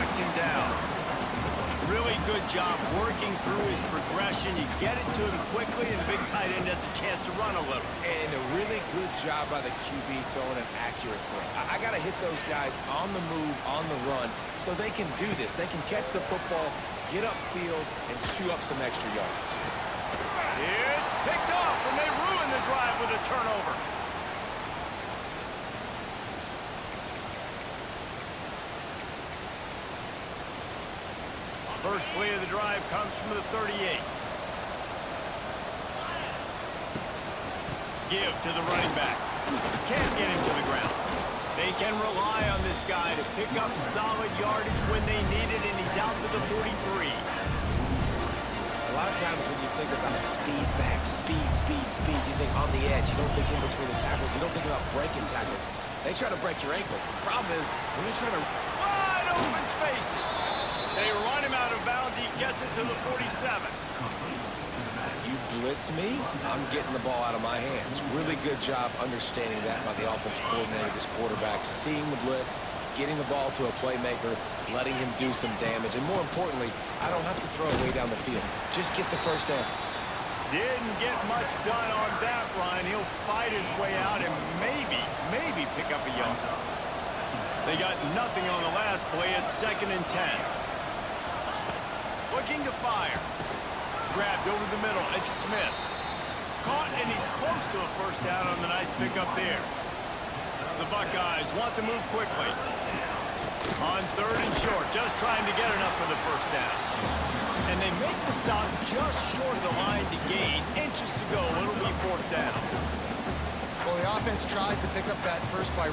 tracks him down. Really good job working through his progression. You get it to him quickly, and the big tight end has a chance to run a little. And a really good job by the QB throwing an accurate throw. I got to hit those guys on the move, on the run, so they can do this. They can catch the football, get upfield, and chew up some extra yards. It's picked off, and they ruin the drive with a turnover. First play of the drive comes from the 38. Give to the running back. Can't get him to the ground. They can rely on this guy to pick up solid yardage when they need it, and he's out to the 43. A lot of times when you think about speed back, speed, you think on the edge. You don't think in between the tackles. You don't think about breaking tackles. They try to break your ankles. The problem is when you're trying to... Wide open spaces. They run him out of bounds. He gets it to the 47. You blitz me, I'm getting the ball out of my hands. Really good job understanding that by the offensive coordinator, this quarterback, seeing the blitz, getting the ball to a playmaker, letting him do some damage. And more importantly, I don't have to throw it way down the field. Just get the first down. Didn't get much done on that run. He'll fight his way out and maybe pick up a yard. They got nothing on the last play. It's 2nd and 10. Looking to fire. Grabbed over the middle. It's Smith. Caught, and he's close to a first down on the nice pickup there. The Buckeyes want to move quickly. On 3rd and short, just trying to get enough for the first down. And they make the stop just short of the line to gain. Inches to go. It'll be 4th down. Well, the offense tries to pick up that first by...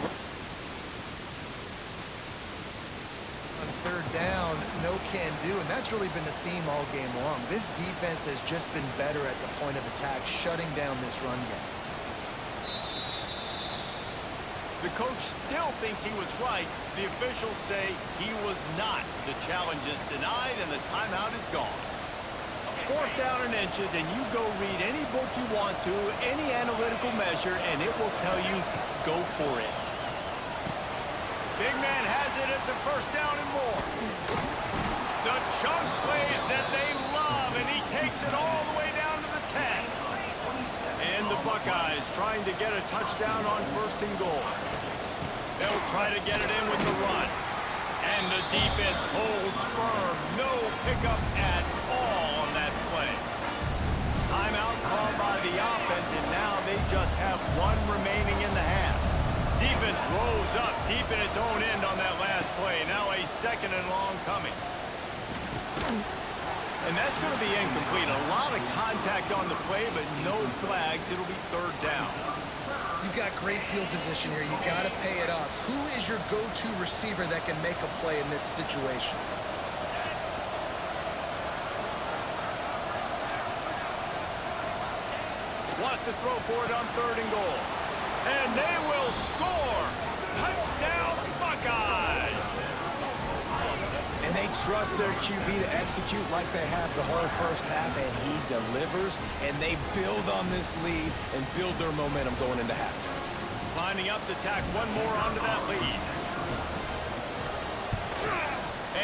On 3rd down, no can do, and that's really been the theme all game long. This defense has just been better at the point of attack, shutting down this run game. The coach still thinks he was right. The officials say he was not. The challenge is denied, and the timeout is gone. 4th down and inches, and you go read any book you want to, any analytical measure, and it will tell you, go for it. Big man has it. It's a first down and more. The chunk plays that they love, and he takes it all the way down to the 10. And the Buckeyes trying to get a touchdown on 1st and goal. They'll try to get it in with the run. And the defense holds firm. No pickup at all on that play. Timeout called by the offense, and now they just have one remaining in the half. Defense rolls up deep in its own end on that last play. Now a 2nd and long coming. And that's going to be incomplete. A lot of contact on the play, but no flags. It'll be 3rd down. You've got great field position here. You got to pay it off. Who is your go-to receiver that can make a play in this situation? Wants to throw for it on 3rd and goal. And they will score! Touchdown, Buckeyes! And they trust their QB to execute like they have the whole first half, and he delivers, and they build on this lead and build their momentum going into halftime. Lining up to tack one more onto that lead.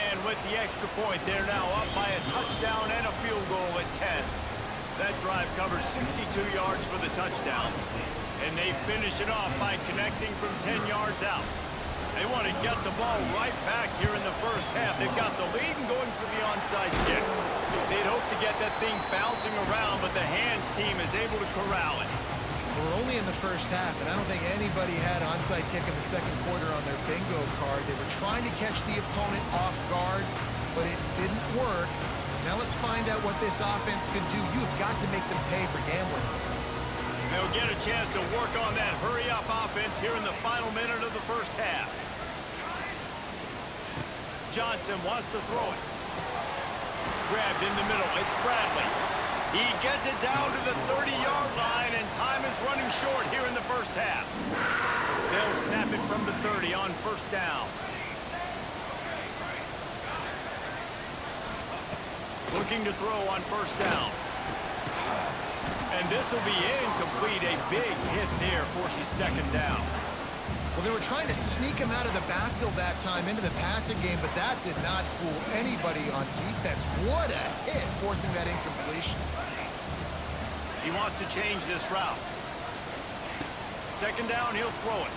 And with the extra point, they're now up by a touchdown and a field goal at 10. That drive covers 62 yards for the touchdown. And they finish it off by connecting from 10 yards out. They want to get the ball right back here in the first half. They've got the lead and going for the onside kick. They'd hope to get that thing bouncing around, but the hands team is able to corral it. We're only in the first half, and I don't think anybody had onside kick in the 2nd quarter on their bingo card. They were trying to catch the opponent off guard, but it didn't work. Now let's find out what this offense can do. You've got to make them pay for gambling. They'll get a chance to work on that hurry-up offense here in the final minute of the first half. Johnson wants to throw it. Grabbed in the middle. It's Bradley. He gets it down to the 30-yard line, and time is running short here in the first half. They'll snap it from the 30 on 1st down. Looking to throw on 1st down. And this will be incomplete. A big hit there forces 2nd down. Well, they were trying to sneak him out of the backfield that time into the passing game, but that did not fool anybody on defense. What a hit, forcing that incompletion. He wants to change this route. Second down, he'll throw it.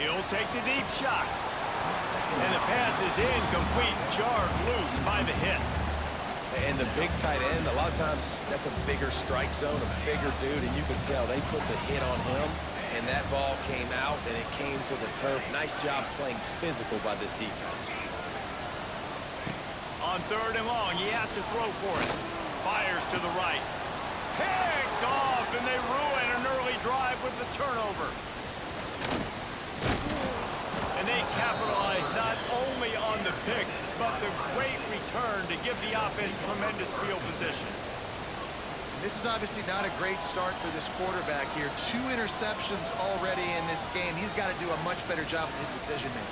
He'll take the deep shot. And the pass is incomplete, jarred loose by the hit. And the big tight end, a lot of times that's a bigger strike zone, a bigger dude, and you can tell they put the hit on him, and that ball came out, and it came to the turf. Nice job playing physical by this defense. On third and long, he has to throw for it. Fires to the right. Picked off, and they ruin an early drive with the turnover. And they capitalize not only on the pick, but the great return to give the offense tremendous field position. This is obviously not a great start for this quarterback here. 2 interceptions already in this game. He's got to do a much better job with his decision-making.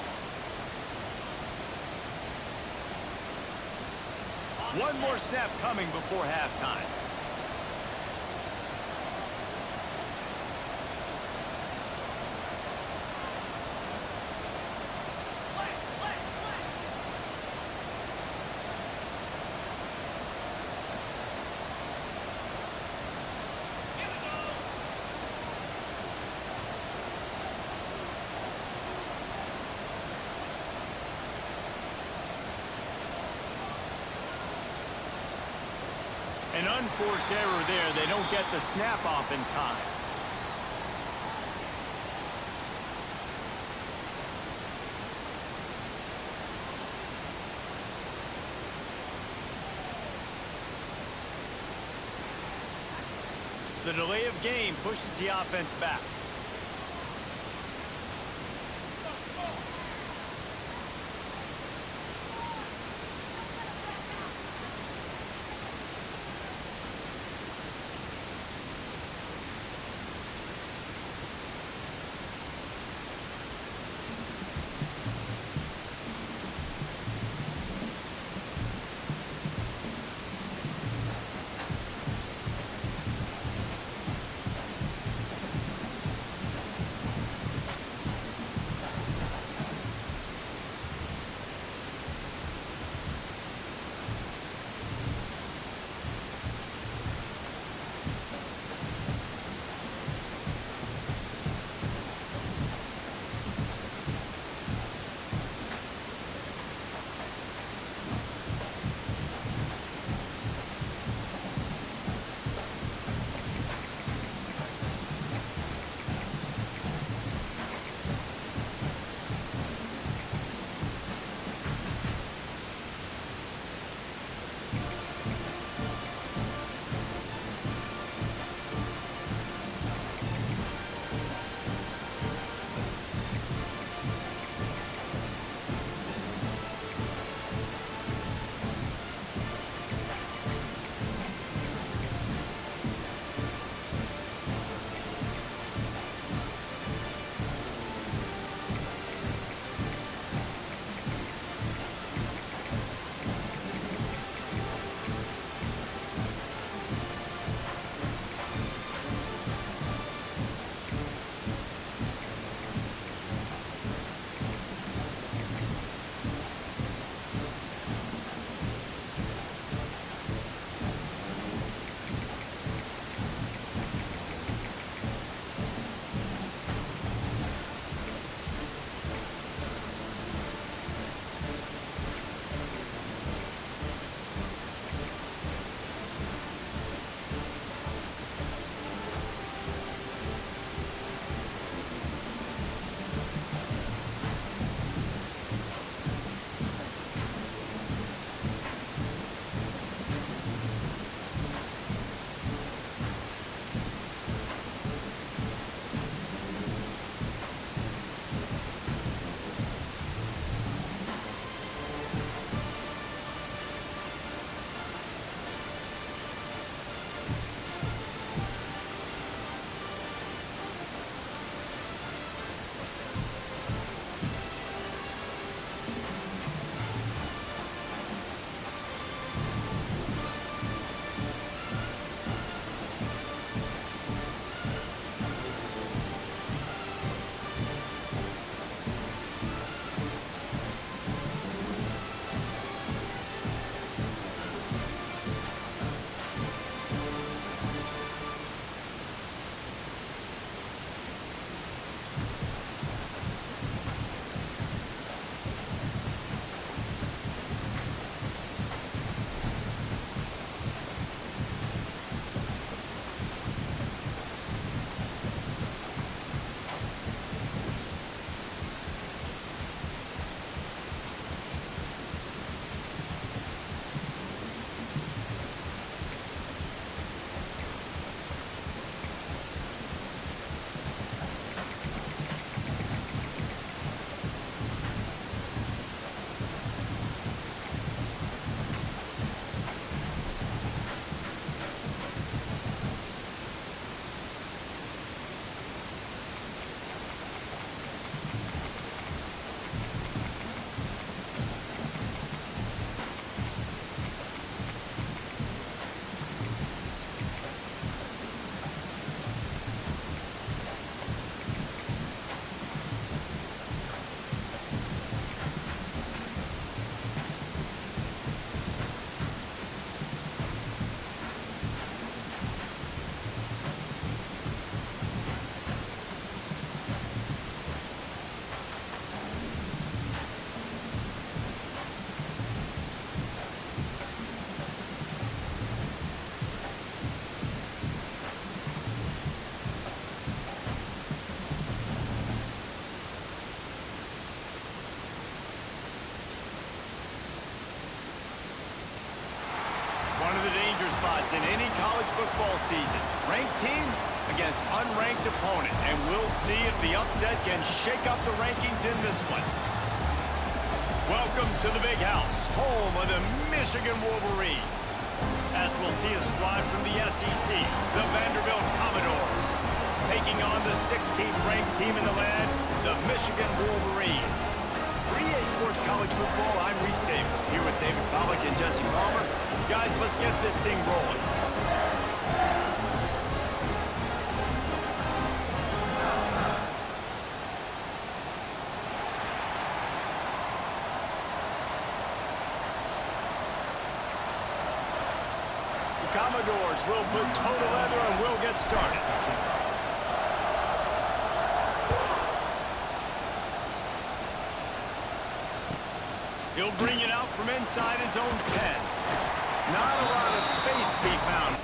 One more snap coming before halftime. An unforced error there. They don't get the snap off in time. The delay of game pushes the offense back. spots in any college football season. Ranked team against unranked opponent. And we'll see if the upset can shake up the rankings in this one. Welcome to the Big House, home of the Michigan Wolverines. As we'll see a squad from the SEC, the Vanderbilt Commodores, taking on the 16th ranked team in the land, the Michigan Wolverines. For EA Sports College Football, I'm Reese Davis, here with David Pollack and Jesse Palmer. Guys, let's get this thing rolling. The Commodores will put total leather and we'll get started. He'll bring it out from inside his own 10. Not a lot of space to be found.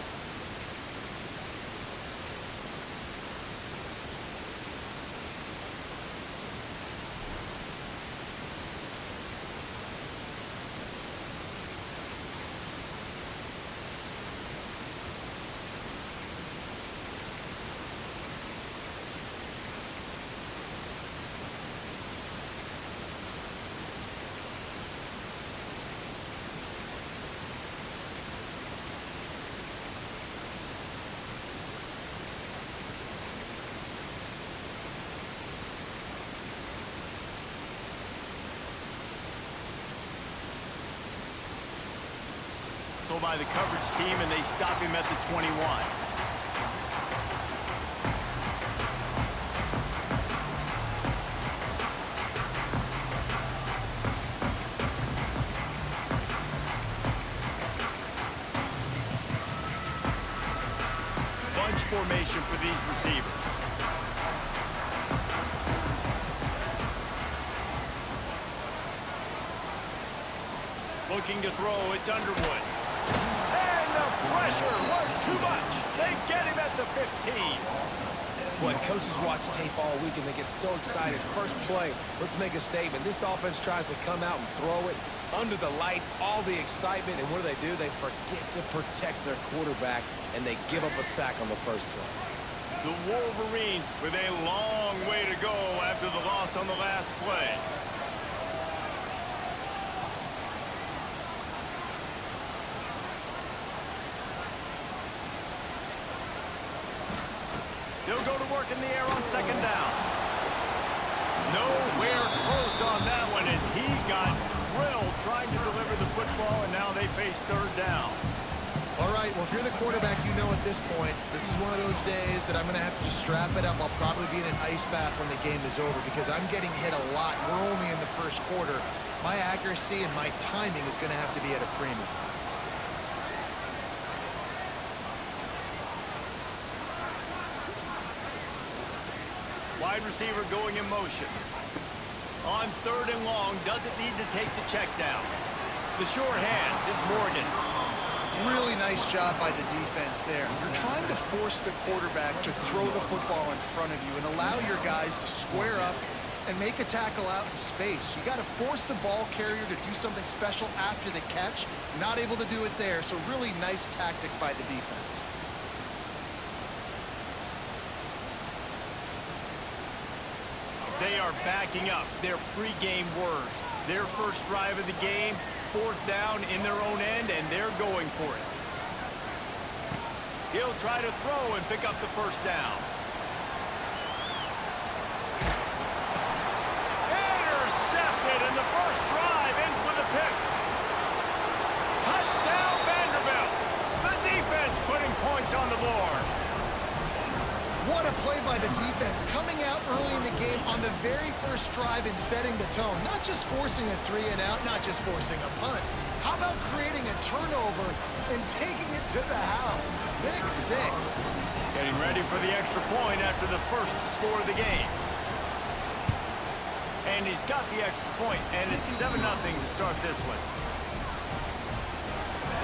So by the coverage team, and they stop him at the 21. Bunch formation for these receivers. Looking to throw, it's Underwood. And the pressure was too much. They get him at the 15. Boy, coaches watch tape all week and they get so excited. First play, let's make a statement. This offense tries to come out and throw it under the lights, all the excitement, and what do? They forget to protect their quarterback, and they give up a sack on the first play. The Wolverines with a long way to go after the loss on the last play. He'll go to work in the air on second down. Nowhere close on that one as he got drilled trying to deliver the football, and now they face third down. All right, well, if you're the quarterback, you know at this point, this is one of those days that I'm going to have to just strap it up. I'll probably be in an ice bath when the game is over because I'm getting hit a lot. We're only in the first quarter. My accuracy and my timing is going to have to be at a premium. Wide receiver going in motion. On third and long, doesn't need to take the check down. The sure hands, it's Morgan. Really nice job by the defense there. You're trying to force the quarterback to throw the football in front of you and allow your guys to square up and make a tackle out in space. You got to force the ball carrier to do something special after the catch. Not able to do it there, so really nice tactic by the defense. They are backing up their pregame words. Their first drive of the game, fourth down in their own end, and they're going for it. He'll try to throw and pick up the first down. Intercepted, and the first drive ends with a pick. Touchdown, Vanderbilt. The defense putting points on the board. What a play by the defense, coming out early in the game on the very first drive and setting the tone. Not just forcing a 3-and-out, not just forcing a punt. How about creating a turnover and taking it to the house? Big six. Getting ready for the extra point after the first score of the game. And he's got the extra point, and it's 7-0 to start this one.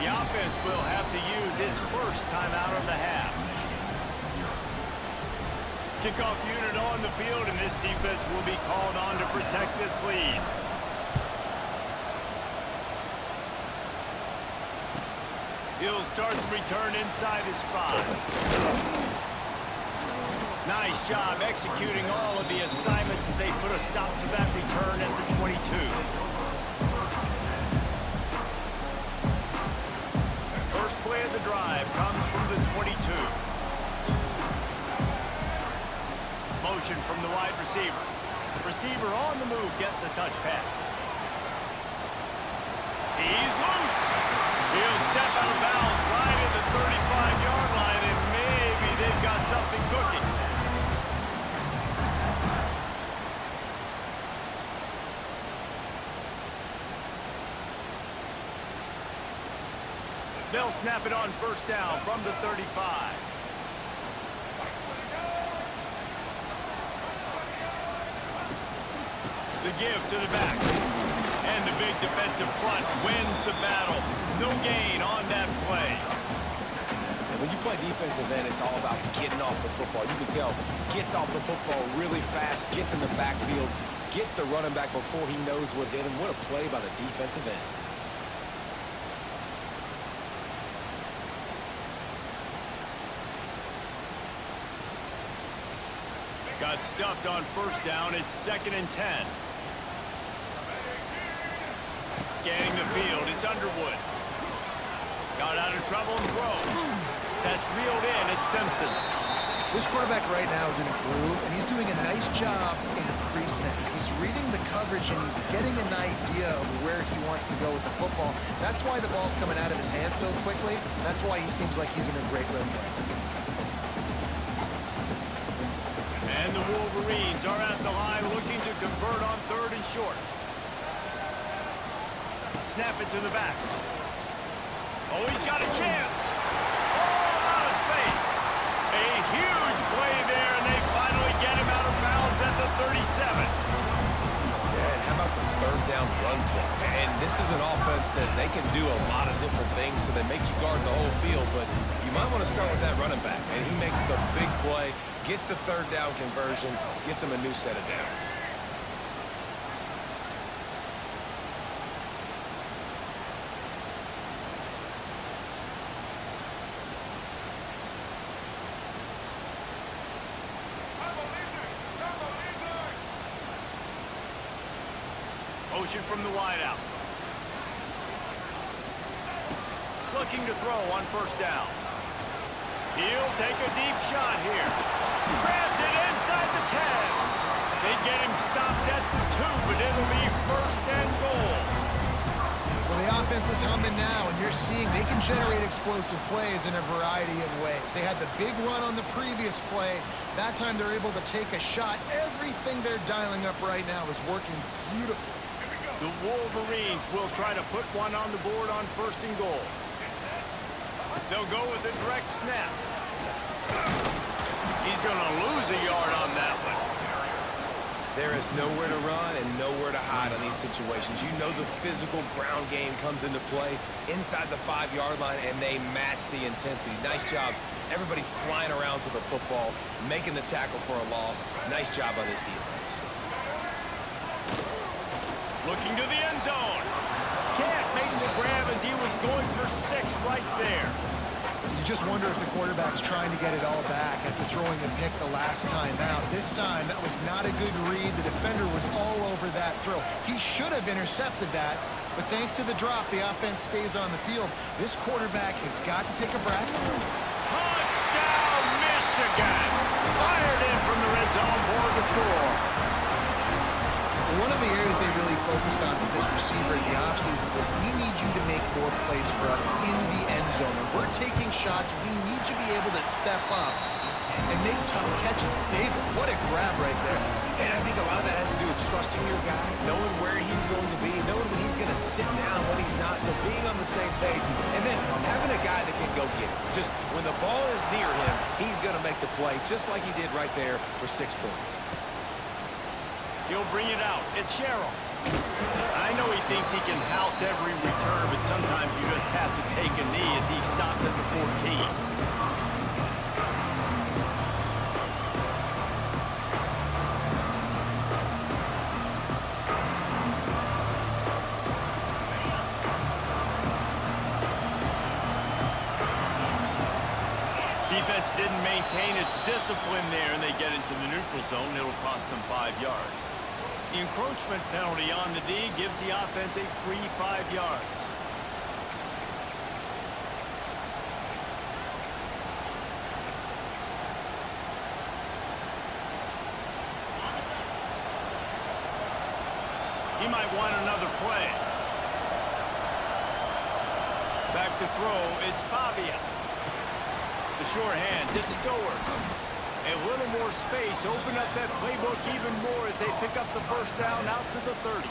The offense will have to use its first timeout of the half. Kickoff unit on the field, and this defense will be called on to protect this lead. He'll start the return inside his 5. Nice job executing all of the assignments as they put a stop to that return at the 22. First play of the drive comes from the 22. Motion from the wide receiver. Receiver on the move gets the touch pass. He's loose. He'll step out of bounds right at the 35-yard line, and maybe they've got something cooking. They'll snap it on first down from the 35. The give to the back. And the big defensive front wins the battle. No gain on that play. And when you play defensive end, it's all about getting off the football. You can tell, gets off the football really fast, gets in the backfield, gets the running back before he knows what hit him. What a play by the defensive end. Got stuffed on first down. It's 2nd and 10. Scanning the field, it's Underwood. Got out of trouble and throws. That's reeled in, it's Simpson. This quarterback right now is in a groove, and he's doing a nice job in a pre-snap. He's reading the coverage, and he's getting an idea of where he wants to go with the football. That's why the ball's coming out of his hands so quickly. That's why he seems like he's in a great rhythm. And the Wolverines are at the line looking to convert on 3rd and short. Snap it to the back. Oh, he's got a chance. Oh, out of space. A huge play there, and they finally get him out of bounds at the 37. Yeah, and how about the 3rd down run play? And this is an offense that they can do a lot of different things, so they make you guard the whole field, but you might want to start with that running back. And he makes the big play, gets the 3rd down conversion, gets him a new set of downs. Motion from the wideout. Looking to throw on first down. He'll take a deep shot here. Grabs it inside the 10. They get him stopped at the 2, but it'll be 1st and goal. Well, the offense is humming now, and you're seeing they can generate explosive plays in a variety of ways. They had the big run on the previous play. That time they're able to take a shot. Everything they're dialing up right now is working beautifully. The Wolverines will try to put one on the board on 1st and goal. They'll go with a direct snap. He's going to lose a yard on that one. There is nowhere to run and nowhere to hide on these situations. You know the physical ground game comes into play inside the 5-yard line, and they match the intensity. Nice job. Everybody flying around to the football, making the tackle for a loss. Nice job by this defense. Looking to the end zone. Can't make the grab as he was going for 6 right there. You just wonder if the quarterback's trying to get it all back after throwing a pick the last time out. This time, that was not a good read. The defender was all over that throw. He should have intercepted that, but thanks to the drop, the offense stays on the field. This quarterback has got to take a breath. Touchdown, Michigan! Fired in from the red zone for the score. One of the areas they really focused on with this receiver in the offseason was we need you to make more plays for us in the end zone. When we're taking shots, we need you to be able to step up and make tough catches. David, what a grab right there. And I think a lot of that has to do with trusting your guy, knowing where he's going to be, knowing when he's going to sit down, when he's not, so being on the same page, and then having a guy that can go get it. Just when the ball is near him, he's going to make the play, just like he did right there for 6 points. He'll bring it out. It's Sherrill. I know he thinks he can house every return, but sometimes you just have to take a knee as he stopped at the 14. Defense didn't maintain its discipline there, and they get into the neutral zone. It'll cost them 5 yards. The encroachment penalty on the D gives the offense a free 5 yards. He might want another play. Back to throw, it's Pavia. The short hands, it's Stowers. A little more space, open up that playbook even more as they pick up the first down out to the 30.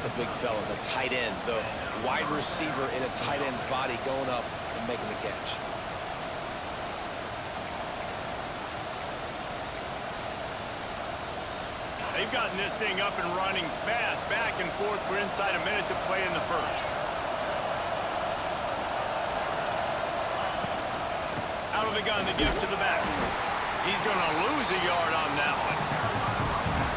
The big fella, the tight end, the wide receiver in a tight end's body going up and making the catch. They've gotten this thing up and running fast, back and forth. We're inside a minute to play in the first. Out of the gun, the give to the back. He's going to lose a yard on that one.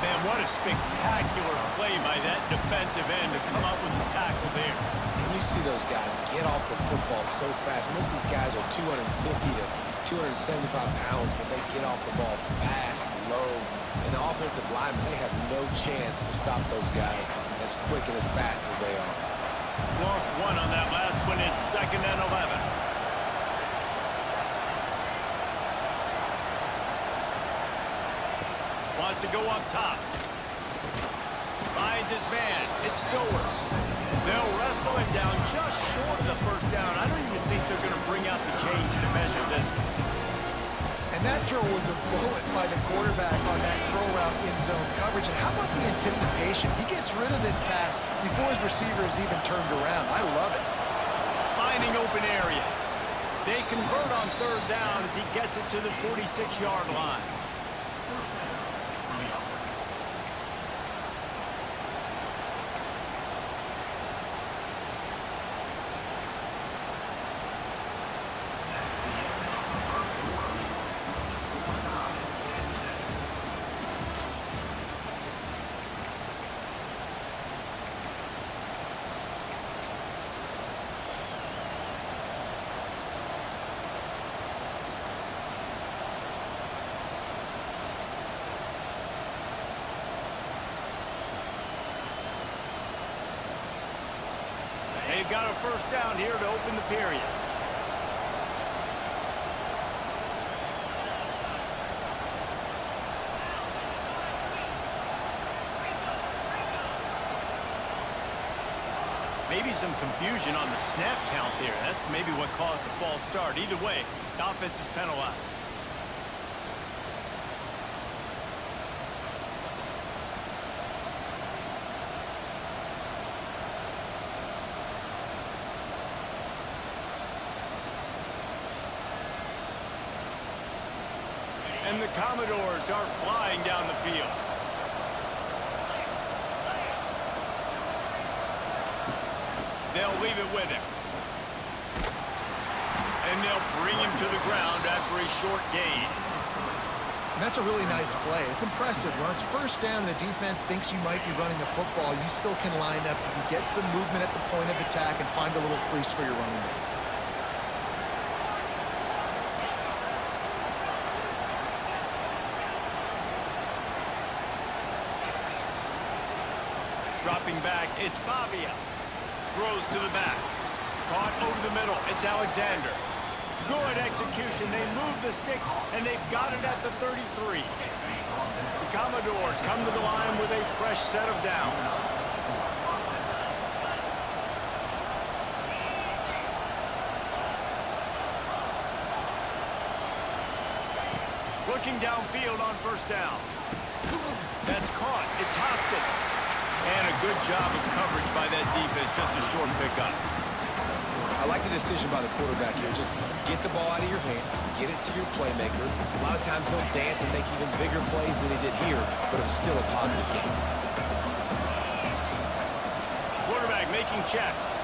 Man, what a spectacular play by that defensive end to come up with the tackle there. And you see those guys get off the football so fast. Most of these guys are 250 to 275 pounds, but they get off the ball fast, low. And the offensive linemen, they have no chance to stop those guys as quick and as fast as they are. Lost one on that last one. It's 2nd and 11. Wants to go up top. Finds his man. It's Stowers. They'll wrestle him down just short of the first down. I don't even think they're going to bring out the chains to measure this one. And that throw was a bullet by the quarterback on that curl route in zone coverage. And how about the anticipation? He gets rid of this pass before his receiver is even turned around. I love it. Finding open areas. They convert on 3rd down as he gets it to the 46-yard line. They've got a first down here to open the period. Maybe some confusion on the snap count there. That's maybe what caused the false start. Either way, the offense is penalized. And the Commodores are flying down the field. They'll leave it with him. And they'll bring him to the ground after a short gain. And that's a really nice play. It's impressive. When it's first down and the defense thinks you might be running the football, you still can line up. You can get some movement at the point of attack and find a little crease for your running back. Dropping back, it's Pavia. Throws to the back. Caught over the middle, it's Alexander. Good execution, they move the sticks, and they've got it at the 33. The Commodores come to the line with a fresh set of downs. Looking downfield on first down. That's caught, it's Hoskins. And a good job of coverage by that defense, just a short pickup. I like the decision by the quarterback here. Just get the ball out of your hands, get it to your playmaker. A lot of times he'll dance and make even bigger plays than he did here, but it was still a positive game. Quarterback making checks.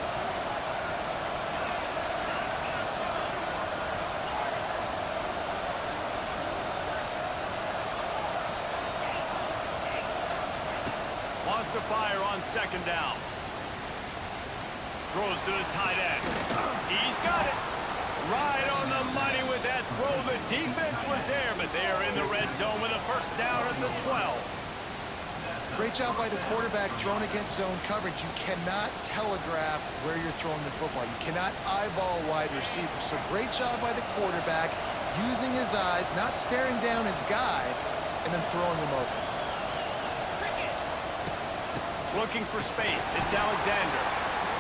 Wants to fire on second down. Throws to the tight end. He's got it. Right on the money with that throw. The defense was there, but they are in the red zone with a first down at the 12. Great job by the quarterback thrown against zone coverage. You cannot telegraph where you're throwing the football. You cannot eyeball wide receivers. So great job by the quarterback using his eyes, not staring down his guy, and then throwing him open. Looking for space. It's Alexander.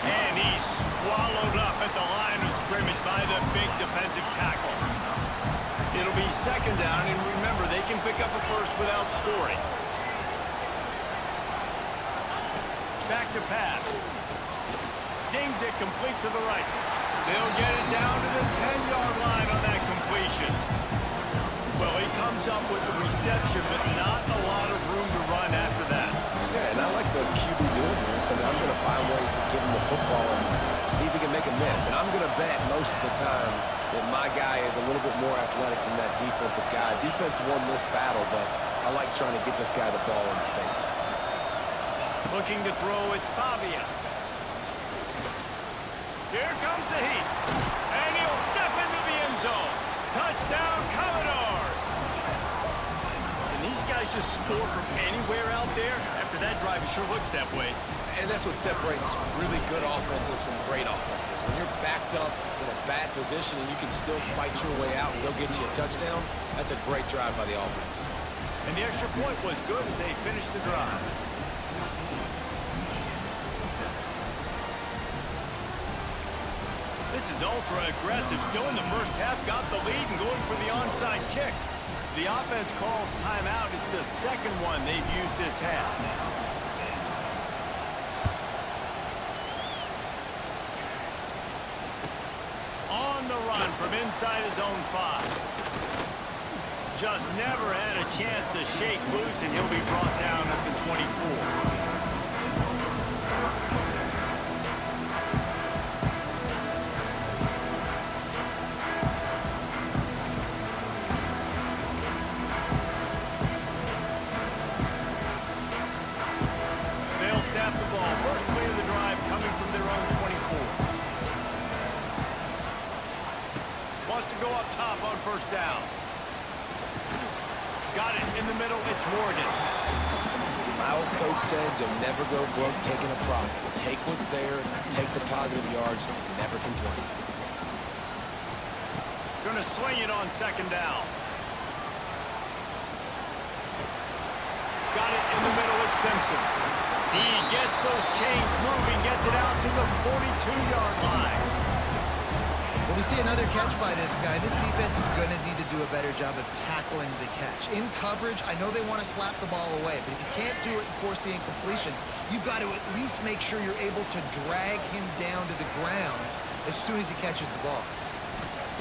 And he's swallowed up at the line of scrimmage by the big defensive tackle. It'll be second down, and remember, they can pick up a first without scoring. Back to pass. Zings it complete to the right. They'll get it down to the 10-yard line on that completion. Well, he comes up with the reception, but not a lot of room to run after that. Yeah, and I like the QB doing this. I mean, I'm going to find ways to give him the football and see if he can make a miss. And I'm going to bet most of the time that my guy is a little bit more athletic than that defensive guy. Defense won this battle, but I like trying to get this guy the ball in space. Looking to throw, it's Pavia. Here comes the heat. And he'll step into the end zone. Touchdown, Commodores! And these guys just score from anywhere out there? After that drive, it sure looks that way. And that's what separates really good offenses from great offenses. When you're backed up in a bad position and you can still fight your way out and they'll get you a touchdown, that's a great drive by the offense. And the extra point was good as they finished the drive. This is ultra-aggressive. Still in the first half, got the lead and going for the onside kick. The offense calls timeout. It's the second one they've used this half. On the run from inside his own 5. Just never had a chance to shake loose, and he'll be brought down at the 24. First down. Got it in the middle. It's Morgan. My old coach said you'll never go broke taking a profit. Take what's there, take the positive yards, and never complain. Gonna swing it on second down. Got it in the middle. It's Simpson. He gets those chains moving, gets it out to the 42-yard line. When we see another catch by this guy, this defense is going to need to do a better job of tackling the catch. In coverage, I know they want to slap the ball away, but if you can't do it and force the incompletion, you've got to at least make sure you're able to drag him down to the ground as soon as he catches the ball.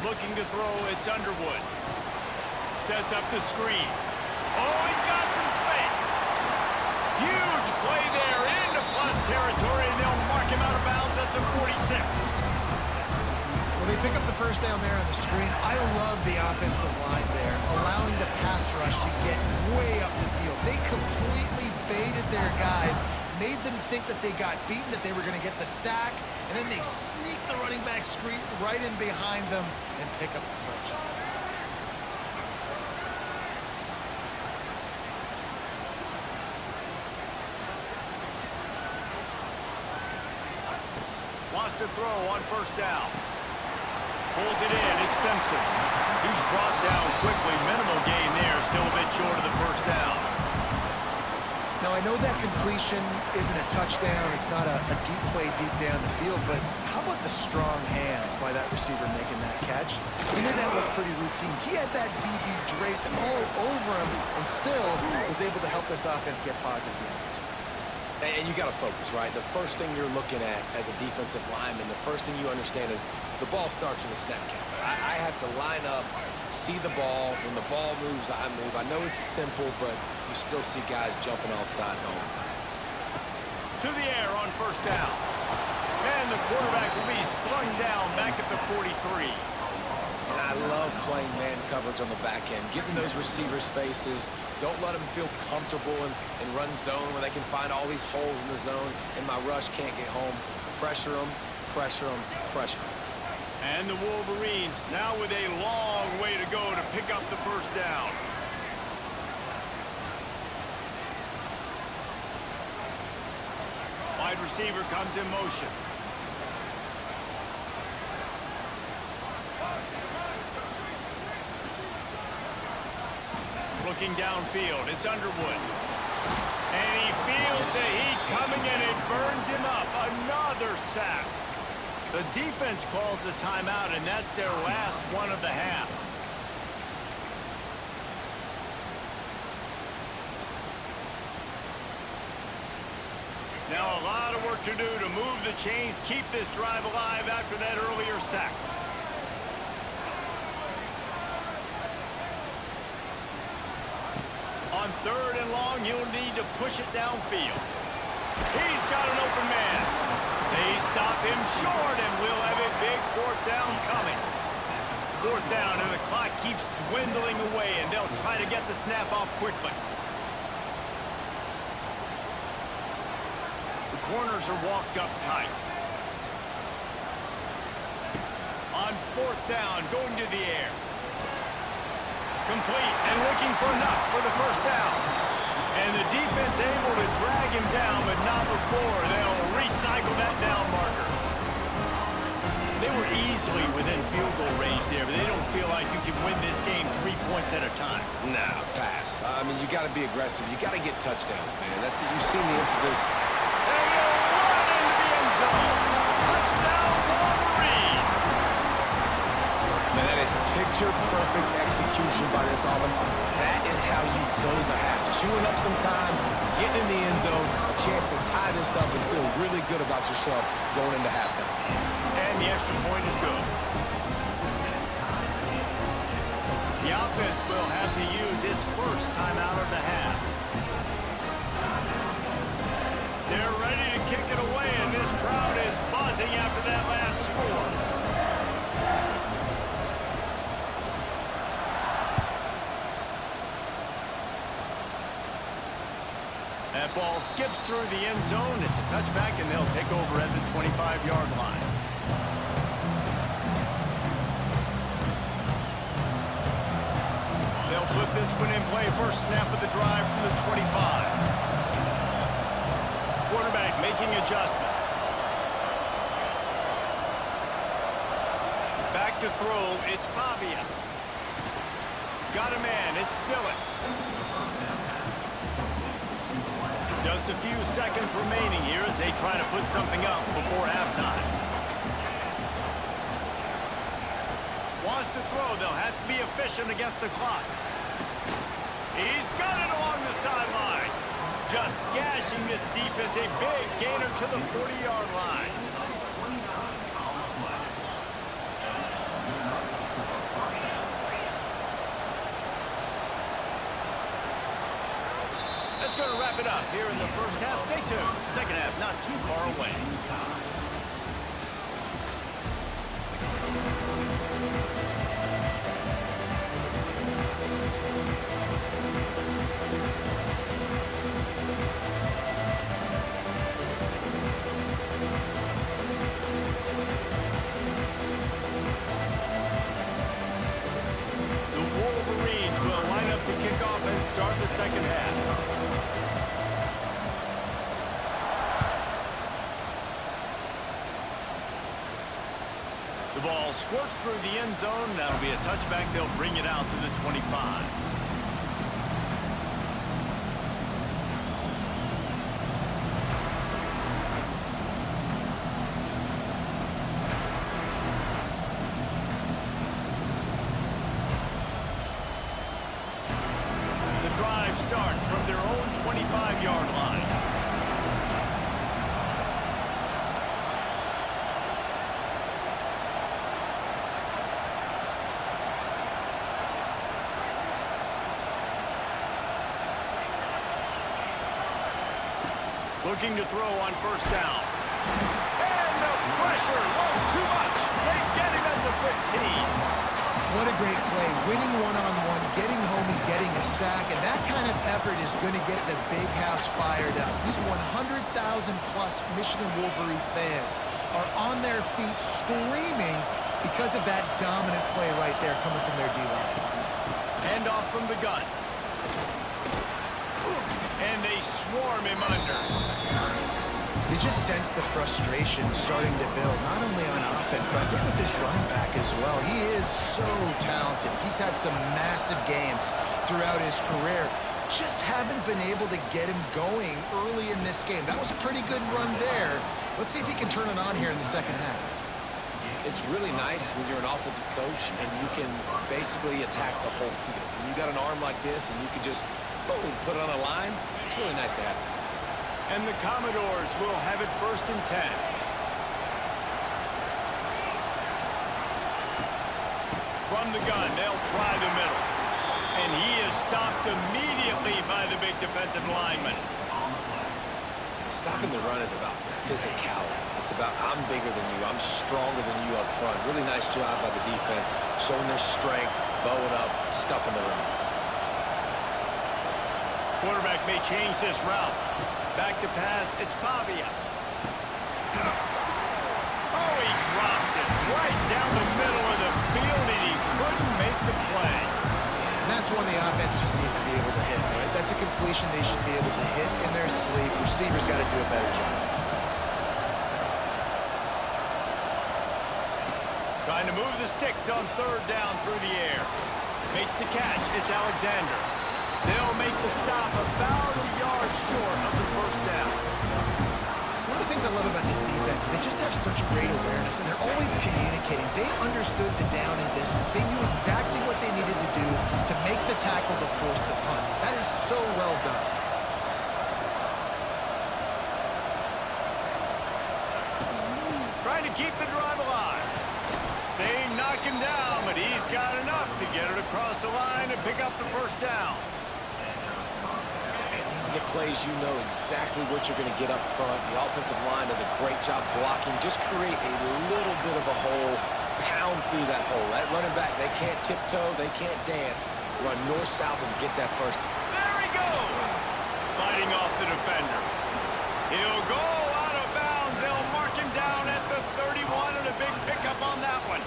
Looking to throw, it's Underwood. Sets up the screen. Oh, he's got some space. Huge play there into plus territory, and they'll mark him out of bounds at the 46. Well, they pick up the first down there on the screen. I love the offensive line there, allowing the pass rush to get way up the field. They completely baited their guys, made them think that they got beaten, that they were going to get the sack, and then they sneak the running back screen right in behind them and pick up the first. Wants to throw on first down. Pulls it in. It's Simpson. He's brought down quickly. Minimal gain there. Still a bit short of the first down. Now, I know that completion isn't a touchdown. It's not a deep play deep down the field, but how about the strong hands by that receiver making that catch? We knew that looked pretty routine. He had that DB draped all over him and still was able to help this offense get positive yards. And you got to focus, right? The first thing you're looking at as a defensive lineman, the first thing you understand is the ball starts with a snap count. I have to line up, see the ball. When the ball moves, I move. I know it's simple, but you still see guys jumping off sides all the time. To the air on first down. And the quarterback will be slung down back at the 43. And I love playing man coverage on the back end, giving those receivers faces. Don't let them feel comfortable and run zone where they can find all these holes in the zone and my rush can't get home. Pressure them, pressure them, pressure them. And the Wolverines now with a long way to go to pick up the first down. Wide receiver comes in motion. Looking downfield, it's Underwood. And he feels the heat coming and it burns him up. Another sack. The defense calls the timeout, and that's their last one of the half. Now a lot of work to do to move the chains, keep this drive alive after that earlier sack. On 3rd and long, you'll need to push it downfield. He's got an open man. They stop him short, and we'll have a big 4th down coming. 4th down, and the clock keeps dwindling away, and they'll try to get the snap off quickly. The corners are walked up tight. On 4th down, going to the air. Complete, and looking for enough for the first down. And the defense able to drag him down, but not before they'll recycle that down marker. They were easily within field goal range there, but they don't feel like you can win this game 3 points at a time. Nah, pass. I mean, you got to be aggressive. You got to get touchdowns, man. You've seen the emphasis. And he'll run into the end zone. Touchdown, Wolverine. Man, that is picture-perfect execution by this offense. That is how you close a half. Chewing up some time, getting in the end zone, a chance to tie this up and feel really good about yourself going into halftime. And the extra point is good. The offense will have to use its first timeout of the half. They're ready to kick it away, and this crowd is buzzing after that last score. That ball skips through the end zone. It's a touchback, and they'll take over at the 25-yard line. They'll put this one in play. First snap of the drive from the 25. Quarterback making adjustments. Back to throw. It's Pavia. Got a man. It's Dillon. Just a few seconds remaining here as they try to put something up before halftime. Wants to throw. They'll have to be efficient against the clock. He's got it along the sideline. Just gashing this defense. A big gainer to the 40-yard line. That's going to wrap it up here in the first half. Stay tuned. Second half not too far away. The Wolverines will line up to kick off and start the second half. The ball squirts through the end zone. That'll be a touchback. They'll bring it out to the 25. The drive starts from their own 25-yard line. Looking to throw on first down. And the pressure was too much. They get him at the 15. What a great play. Winning one-on-one, getting home and getting a sack, and that kind of effort is going to get the big house fired up. These 100,000-plus Michigan Wolverine fans are on their feet screaming because of that dominant play right there coming from their D-line. Hand off from the gun. And they swarm him under. You just sense the frustration starting to build, not only on offense, but I think with this running back as well. He is so talented. He's had some massive games throughout his career. Just haven't been able to get him going early in this game. That was a pretty good run there. Let's see if he can turn it on here in the second half. It's really nice when you're an offensive coach and you can basically attack the whole field. When you got an arm like this and you can just, boom, put it on a line, it's really nice to have that. And the Commodores will have it 1st and 10. From the gun, they'll try the middle. And he is stopped immediately by the big defensive lineman. Stopping the run is about physicality. It's about I'm bigger than you, I'm stronger than you up front. Really nice job by the defense, showing their strength, bowing up, stuffing the run. Quarterback may change this route. Back to pass, it's Pavia. Oh, he drops it right down the middle of the field, and he couldn't make the play. And that's one the offense just needs to be able to hit, right? That's a completion they should be able to hit in their sleep. Receivers got to do a better job. Trying to move the sticks on 3rd down through the air. Makes the catch, it's Alexander. They'll make the stop about a yard short of the 1st down. One of the things I love about this defense is they just have such great awareness, and they're always communicating. They understood the down and distance. They knew exactly what they needed to do to make the tackle to force the punt. That is so well done. Trying to keep the drive alive. They knock him down, but he's got enough to get it across the line and pick up the 1st down. The plays, you know exactly what you're going to get up front. The offensive line does a great job blocking. Just create a little bit of a hole, pound through that hole. That running back, they can't tiptoe, they can't dance. Run north-south and get that 1st. There he goes! Fighting off the defender. He'll go out of bounds. They'll mark him down at the 31, and a big pickup on that one.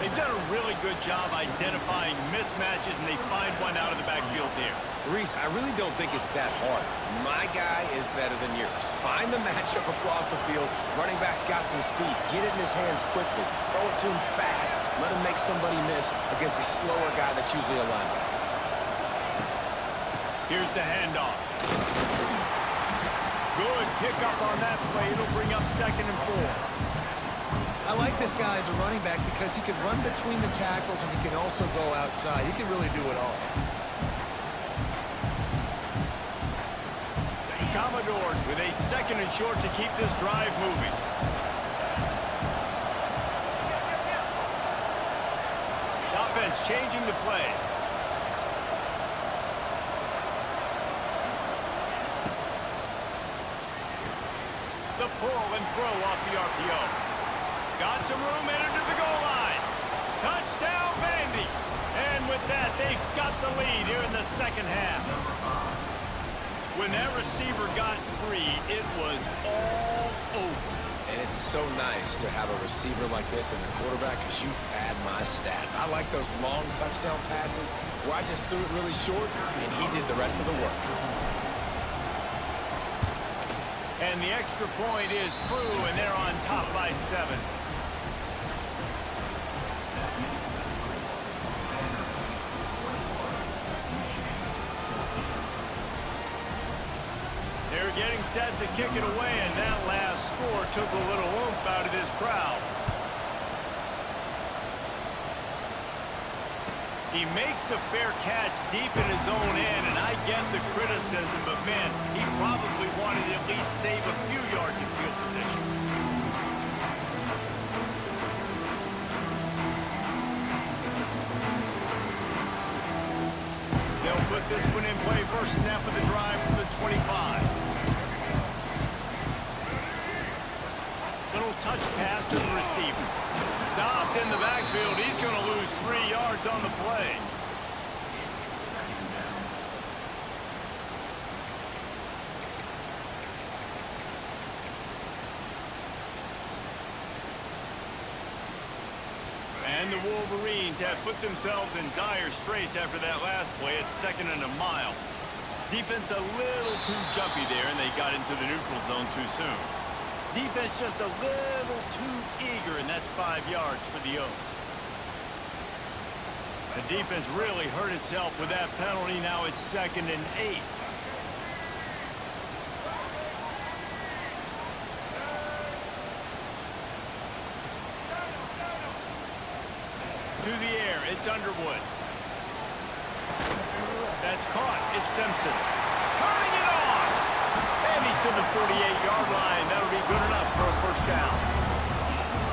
They've done a really good job identifying mismatches, and they find one out of the backfield there. Reese, I really don't think it's that hard. My guy is better than yours. Find the matchup across the field. Running back's got some speed. Get it in his hands quickly. Throw it to him fast. Let him make somebody miss against a slower guy that's usually a linebacker. Here's the handoff. Good pickup on that play. It'll bring up 2nd and 4. I like this guy as a running back because he can run between the tackles and he can also go outside. He can really do it all. Commodores with a 2nd and short to keep this drive moving. Offense changing the play. The pull and throw off the RPO. Got some room, headed to the goal line. Touchdown, Vandy. And with that, they've got the lead here in the 2nd half. When that receiver got free, it was all over. And it's so nice to have a receiver like this as a quarterback because you pad my stats. I like those long touchdown passes where I just threw it really short and he did the rest of the work. And the extra point is true, and they're on top by 7. They're getting set to kick it away, and that last score took a little oomph out of this crowd. He makes the fair catch deep in his own end, and I get the criticism, but man, he probably wanted to at least save a few yards in field position. They'll put this one in play. 1st snap of the drive from the 25. Little touch pass to the receiver. Stopped in the backfield. He's going to lose 3 yards on the play. And the Wolverines have put themselves in dire straits after that last play. It's 2nd and a mile. Defense a little too jumpy there, and they got into the neutral zone too soon. Defense just a little too eager, and that's 5 yards for the Oaks. The defense really hurt itself with that penalty. Now it's 2nd and 8. To the air, it's Underwood. That's caught. It's Simpson. Turning it on! And he's to the 48-yard line. That'll be good enough for a first down.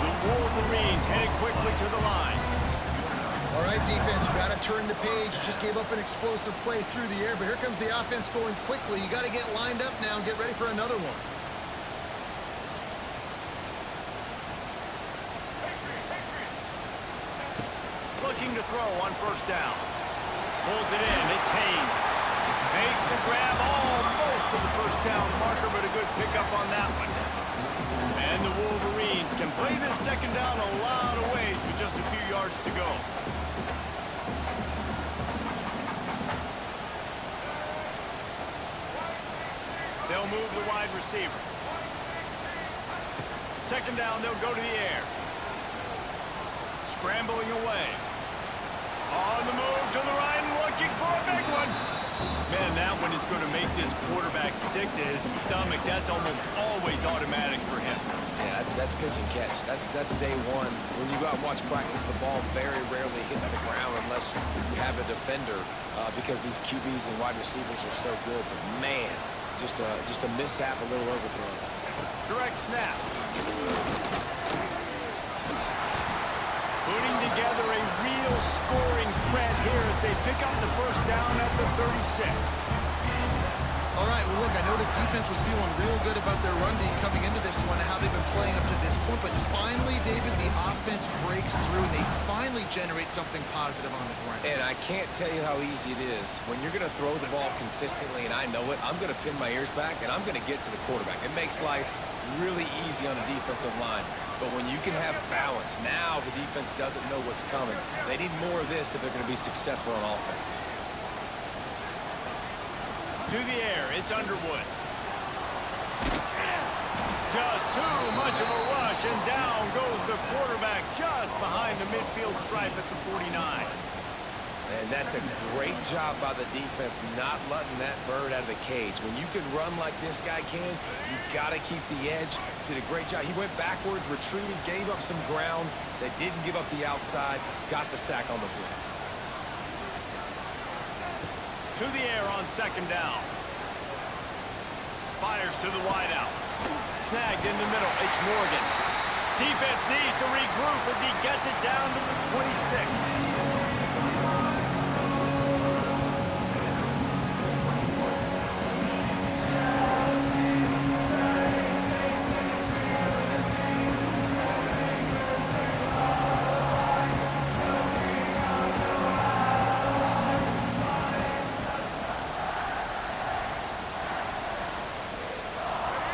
The Wolverines heading quickly to the line. All right, defense, you got to turn the page. You just gave up an explosive play through the air, but here comes the offense going quickly. You got to get lined up now and get ready for another one. Looking to throw on first down. Pulls it in. It's Haynes. Makes the grab almost to the first down marker, but a good pickup on that one. And the Wolverines can play this second down a lot of ways with just a few yards to go. They'll move the wide receiver. Second down, they'll go to the air. Scrambling away. On the move to the right and looking for a big one. Man, that one is going to make this quarterback sick to his stomach. That's almost always automatic for him. Yeah, that's pitch and catch. That's day one. When you go out and watch practice, the ball very rarely hits the ground unless you have a defender because these QBs and wide receivers are so good. But man, just a mishap, a little overthrow. Direct snap. Putting together a real scoring threat here as they pick up the first down at the 36. All right, well, look, I know the defense was feeling real good about their run D coming into this one and how they've been playing up to this point, but finally, David, the offense breaks through and they finally generate something positive on the ground. And I can't tell you how easy it is. When you're going to throw the ball consistently, and I know it, I'm going to pin my ears back, and I'm going to get to the quarterback. It makes life really easy on the defensive line. But when you can have balance, now the defense doesn't know what's coming. They need more of this if they're going to be successful on offense. To the air, it's Underwood. Just too much of a rush, and down goes the quarterback just behind the midfield stripe at the 49. And that's a great job by the defense, not letting that bird out of the cage. When you can run like this guy can, you got to keep the edge. Did a great job. He went backwards, retreated, gave up some ground. They didn't give up the outside, got the sack on the play. To the air on second down. Fires to the wideout. Snagged in the middle. It's Morgan. Defense needs to regroup as he gets it down to the 26.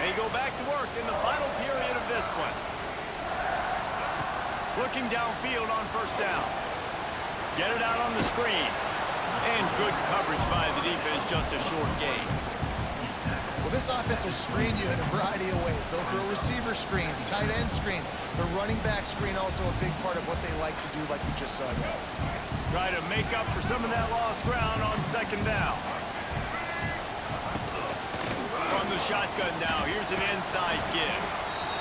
They go back to work in the final period of this one. Looking downfield on first down. Get it out on the screen. And good coverage by the defense, just a short gain. Well, this offense will screen you in a variety of ways. They'll throw receiver screens, tight end screens. The running back screen also a big part of what they like to do, like you just saw there. Try to make up for some of that lost ground on second down. From the shotgun now, here's an inside give.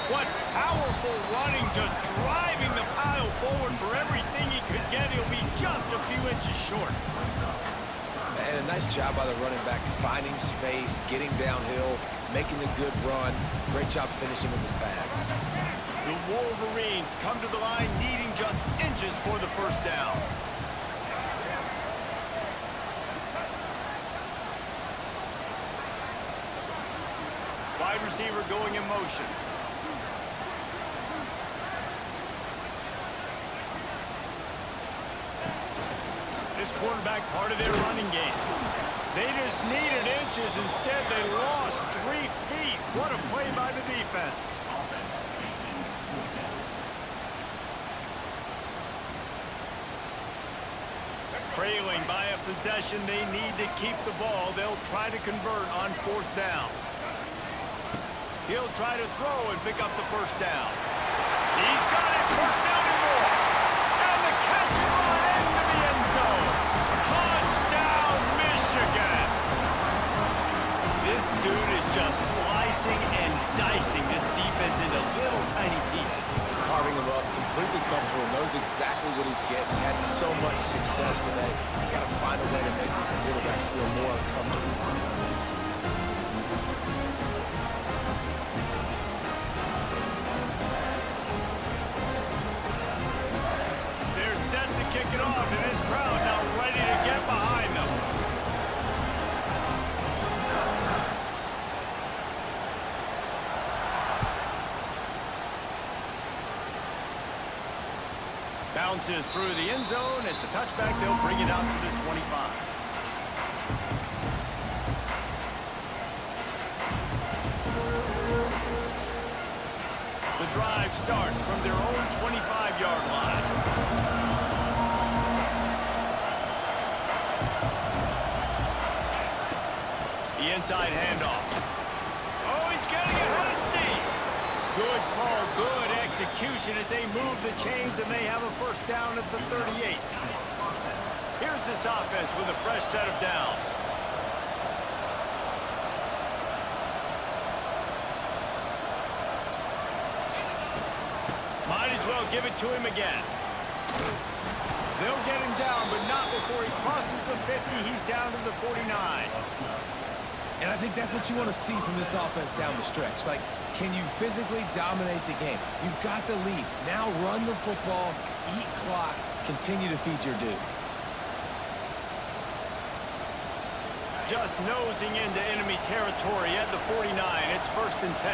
What powerful running, just driving the pile forward for everything he could get. He'll be just a few inches short. And a nice job by the running back, finding space, getting downhill, making a good run. Great job finishing with his pads. The Wolverines come to the line needing just inches for the first down. Wide receiver going in motion. This quarterback part of their running game. They just needed inches. Instead, they lost 3 feet. What a play by the defense. Trailing by a possession, they need to keep the ball. They'll try to convert on 4th down. He'll try to throw and pick up the 1st down. He's got it. 1st down and more. And the catch and run into the end zone. Touchdown, Michigan. This dude is just slicing and dicing this defense into little tiny pieces. Carving him up, completely comfortable, knows exactly what he's getting. Had so much success today. You got to find a way to make these quarterbacks feel more uncomfortable. They're set to kick it off, and this crowd now ready to get behind them. Bounces through the end zone. It's a touchback. They'll bring it out to the 25. The drive starts from their own 25-yard line. The inside handoff. Oh, he's getting ahead of steam. Good call, good execution as they move the chains and they have a 1st down at the 38. Here's this offense with a fresh set of downs. Might as well give it to him again. They'll get him down, but not before he crosses the 50. He's down to the 49. And I think that's what you want to see from this offense down the stretch. Like, can you physically dominate the game? You've got the lead. Now run the football, eat clock, continue to feed your dude. Just nosing into enemy territory at the 49. It's 1st and 10.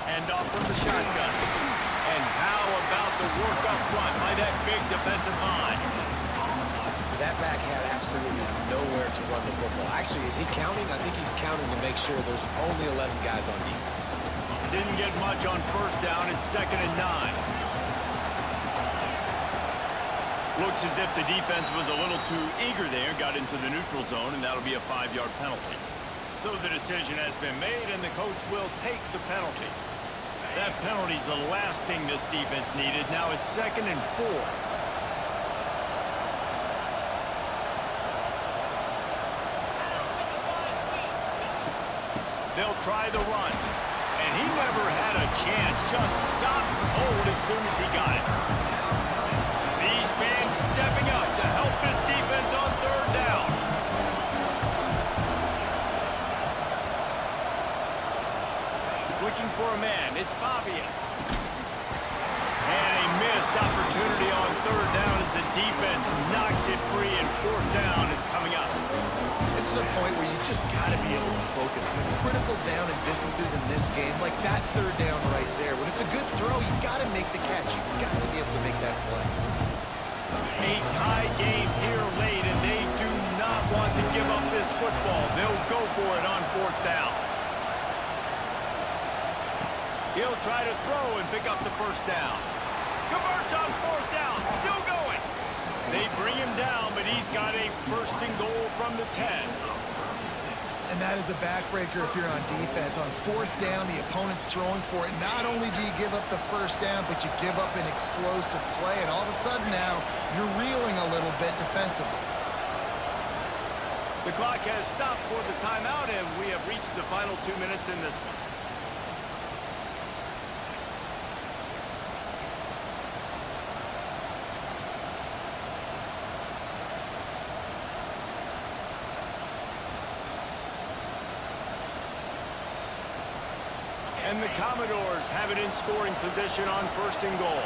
Hand off from the shotgun. And how about the work up front by that big defensive line? That back had absolutely nowhere to run the football. Actually, is he counting? I think he's counting to make sure there's only 11 guys on defense. Didn't get much on 1st down. It's 2nd and 9. Looks as if the defense was a little too eager there, got into the neutral zone, and that'll be a 5-yard penalty. So the decision has been made, and the coach will take the penalty. That penalty's the last thing this defense needed. Now it's 2nd and 4. They'll try the run. And he never had a chance. Just stopped cold as soon as he got it. These fans stepping up to help this defense on 3rd down. Looking for a man. It's Pavia. And a missed opportunity on 3rd down as the defense knocks it free, and 4th down is coming up. This is a point where you just got to be able to focus. The critical down and distances in this game, like that 3rd down right there. When it's a good throw, you got to make the catch. You've got to be able to make that play. A tie game here late, and they do not want to give up this football. They'll go for it on 4th down. He'll try to throw and pick up the 1st down. Converts on 4th down. Still going. They bring him down, but he's got a 1st and goal from the 10. And that is a backbreaker if you're on defense. On 4th down, the opponent's throwing for it. Not only do you give up the 1st down, but you give up an explosive play. And all of a sudden now, you're reeling a little bit defensively. The clock has stopped for the timeout, and we have reached the final 2 minutes in this one. And the Commodores have it in scoring position on 1st and goal.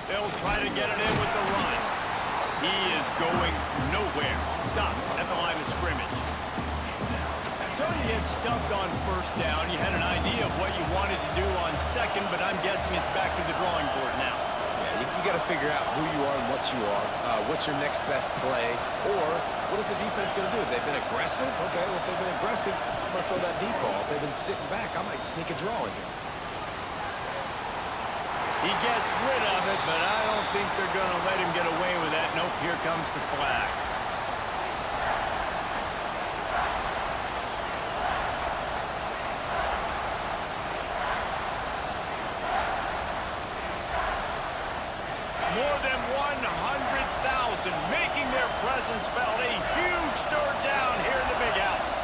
They'll try to get it in with the run. He is going nowhere. Stop at the line of scrimmage. So you get stuffed on first down. You had an idea of what you wanted to do on second, but I'm guessing it's back to the drawing board now. Yeah, you got to figure out who you are and what you are. What's your next best play? Or what is the defense going to do? If they've been aggressive, okay, well, if they've been aggressive, I'm going to throw that deep ball. If they've been sitting back, I might sneak a draw in here. He gets rid of it, but I don't think they're going to let him get away with that. Nope, here comes the flag. More than 100,000 making their presence felt. A huge third down here in the big house.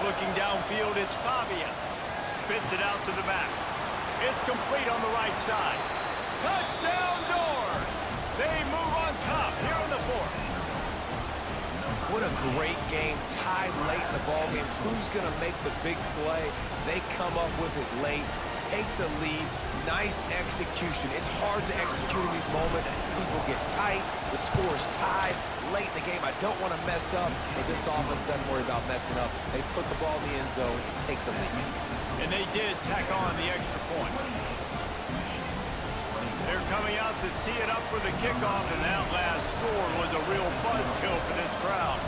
Looking downfield, it's Pavia. Spits it out to the back. It's complete on the right side. Touchdown Doors! They move on top here in the fourth. What a great game, tied late in the ballgame. Who's going to make the big play? They come up with it late, take the lead. Nice execution. It's hard to execute in these moments. People get tight. The score is tied late in the game. I don't want to mess up, but this offense doesn't worry about messing up. They put the ball in the end zone and take the lead. And they did tack on the extra point. They're coming out to tee it up for the kickoff, and that last score was a real buzzkill for this crowd.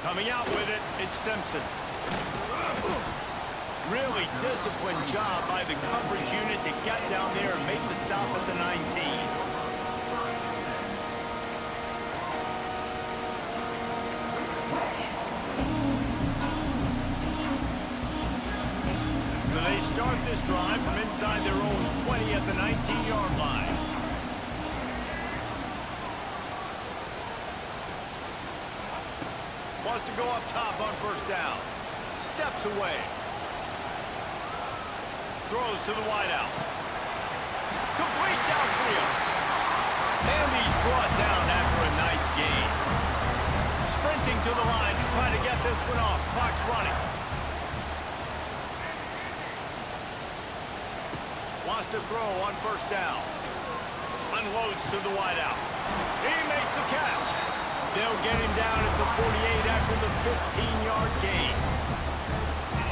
Coming out with it, it's Simpson. Really disciplined job by the coverage unit to get down there and make the stop at the 19. So they start this drive from inside their own 20 at the 19-yard line. Wants to go up top on first down. Steps away. Throws to the wideout. Complete downfield. And he's brought down after a nice gain. Sprinting to the line to try to get this one off. Clock's running. Wants to throw on first down. Unloads to the wideout. He makes the catch. They'll get him down at the 48 after the 15-yard gain.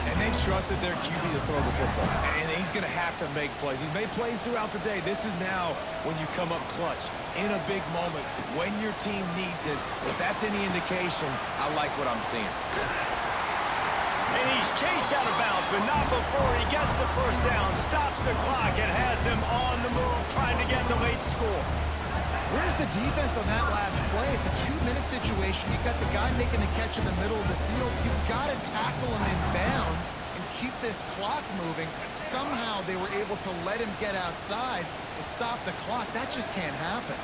And they've trusted their QB to throw the football. And he's going to have to make plays. He's made plays throughout the day. This is now when you come up clutch in a big moment when your team needs it. If that's any indication, I like what I'm seeing. And he's chased out of bounds, but not before he gets the first down, stops the clock, and has them on the move, trying to get the late score. Where's the defense on that last play? It's a 2-minute situation. You've got the guy making the catch in the middle of the field. You've got to tackle him in bounds and keep this clock moving. Somehow they were able to let him get outside and stop the clock. That just can't happen.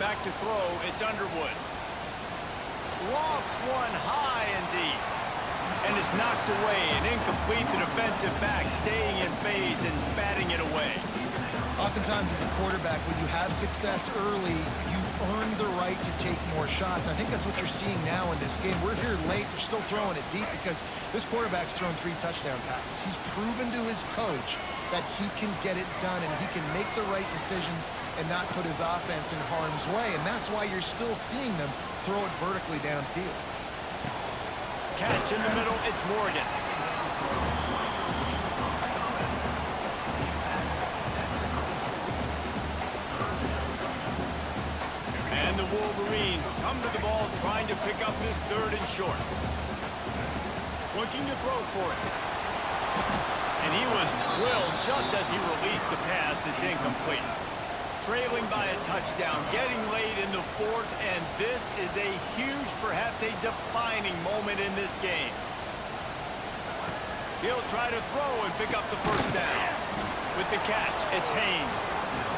Back to throw, it's Underwood. Lofts one high and deep. And is knocked away and incomplete. The defensive back staying in phase and batting it away. Oftentimes as a quarterback, when you have success early, you earn the right to take more shots. I think that's what you're seeing now in this game. We're here late. They're still throwing it deep because this quarterback's thrown 3 touchdown passes. He's proven to his coach that he can get it done and he can make the right decisions and not put his offense in harm's way. And that's why you're still seeing them throw it vertically downfield. Catch in the middle, it's Morgan. And the Wolverines come to the ball trying to pick up this 3rd and short. Looking to throw for it. And he was drilled just as he released the pass. It's incomplete. Trailing by a touchdown, getting late in the 4th, and this is a huge, perhaps a defining moment in this game. He'll try to throw and pick up the first down. With the catch, it's Haynes.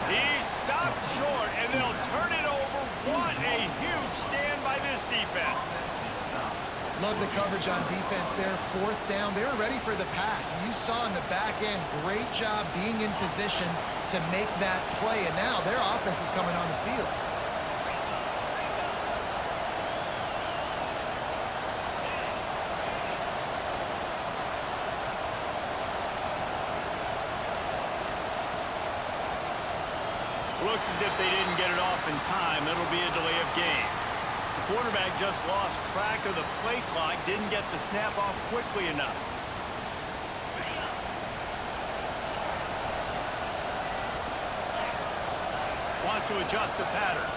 He's stopped short, and they'll turn it over. What a huge stand by this defense. Love the coverage on defense there. Fourth down. They were ready for the pass. And you saw in the back end, great job being in position to make that play. And now their offense is coming on the field. Looks as if they didn't get it off in time. It'll be a delay of game. The quarterback just lost track of the play clock, didn't get the snap off quickly enough. Wants to adjust the pattern.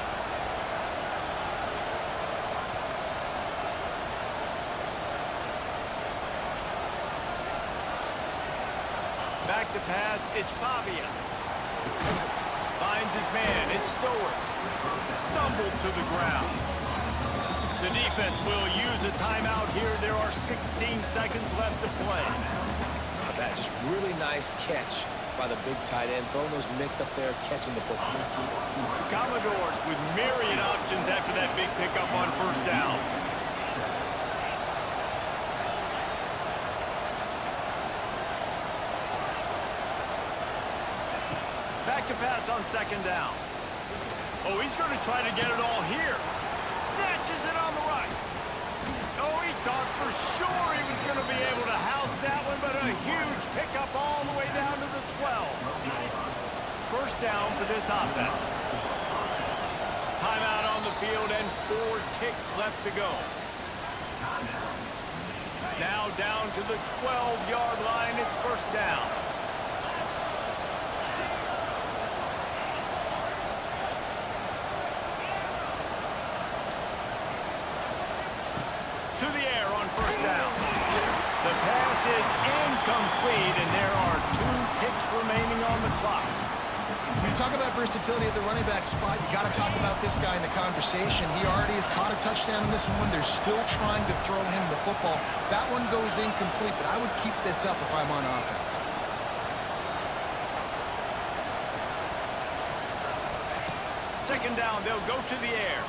Back to pass, it's Pavia. Finds his man, it's Stowers. Stumbled to the ground. The defense will use a timeout here. There are 16 seconds left to play. That just really nice catch by the big tight end. Throwing those mitts up there, catching the football. Commodores with myriad options after that big pickup on first down. Back to pass on second down. Oh, he's going to try to get it all here. Snatches it on the right. Oh, he thought for sure he was going to be able to house that one, but a huge pickup all the way down to the 12. First down for this offense. Timeout on the field and 4 ticks left to go. Now down to the 12-yard line. It's first down. To the air on first down. The pass is incomplete, and there are 2 ticks remaining on the clock. When you talk about versatility at the running back spot, you got to talk about this guy in the conversation. He already has caught a touchdown in this one. They're still trying to throw him the football. That one goes incomplete, but I would keep this up if I'm on offense. Second down, they'll go to the air.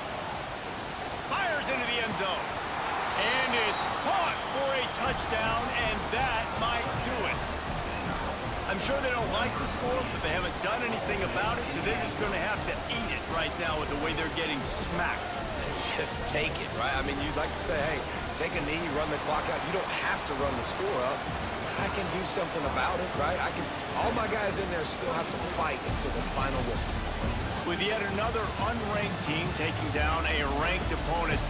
Fires into the end zone. And it's caught for a touchdown, and that might do it. I'm sure they don't like the score, but they haven't done anything about it, so they're just going to have to eat it right now with the way they're getting smacked. Just take it, right? I mean, you'd like to say, hey, take a knee, run the clock out. You don't have to run the score up. I can do something about it, right? All my guys in there still have to fight until the final whistle. With yet another unranked team taking down a ranked opponent,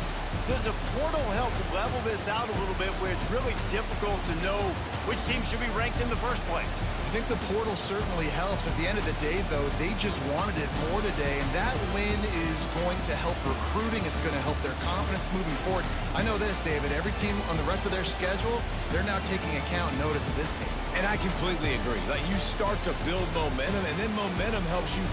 does a portal help level this out a little bit where it's really difficult to know which team should be ranked in the first place? I think the portal certainly helps. At the end of the day, though, they just wanted it more today, and that win is going to help recruiting. It's going to help their confidence moving forward. I know this, David. Every team on the rest of their schedule, they're now taking account and notice of this team. And I completely agree. Like, you start to build momentum, and then momentum helps you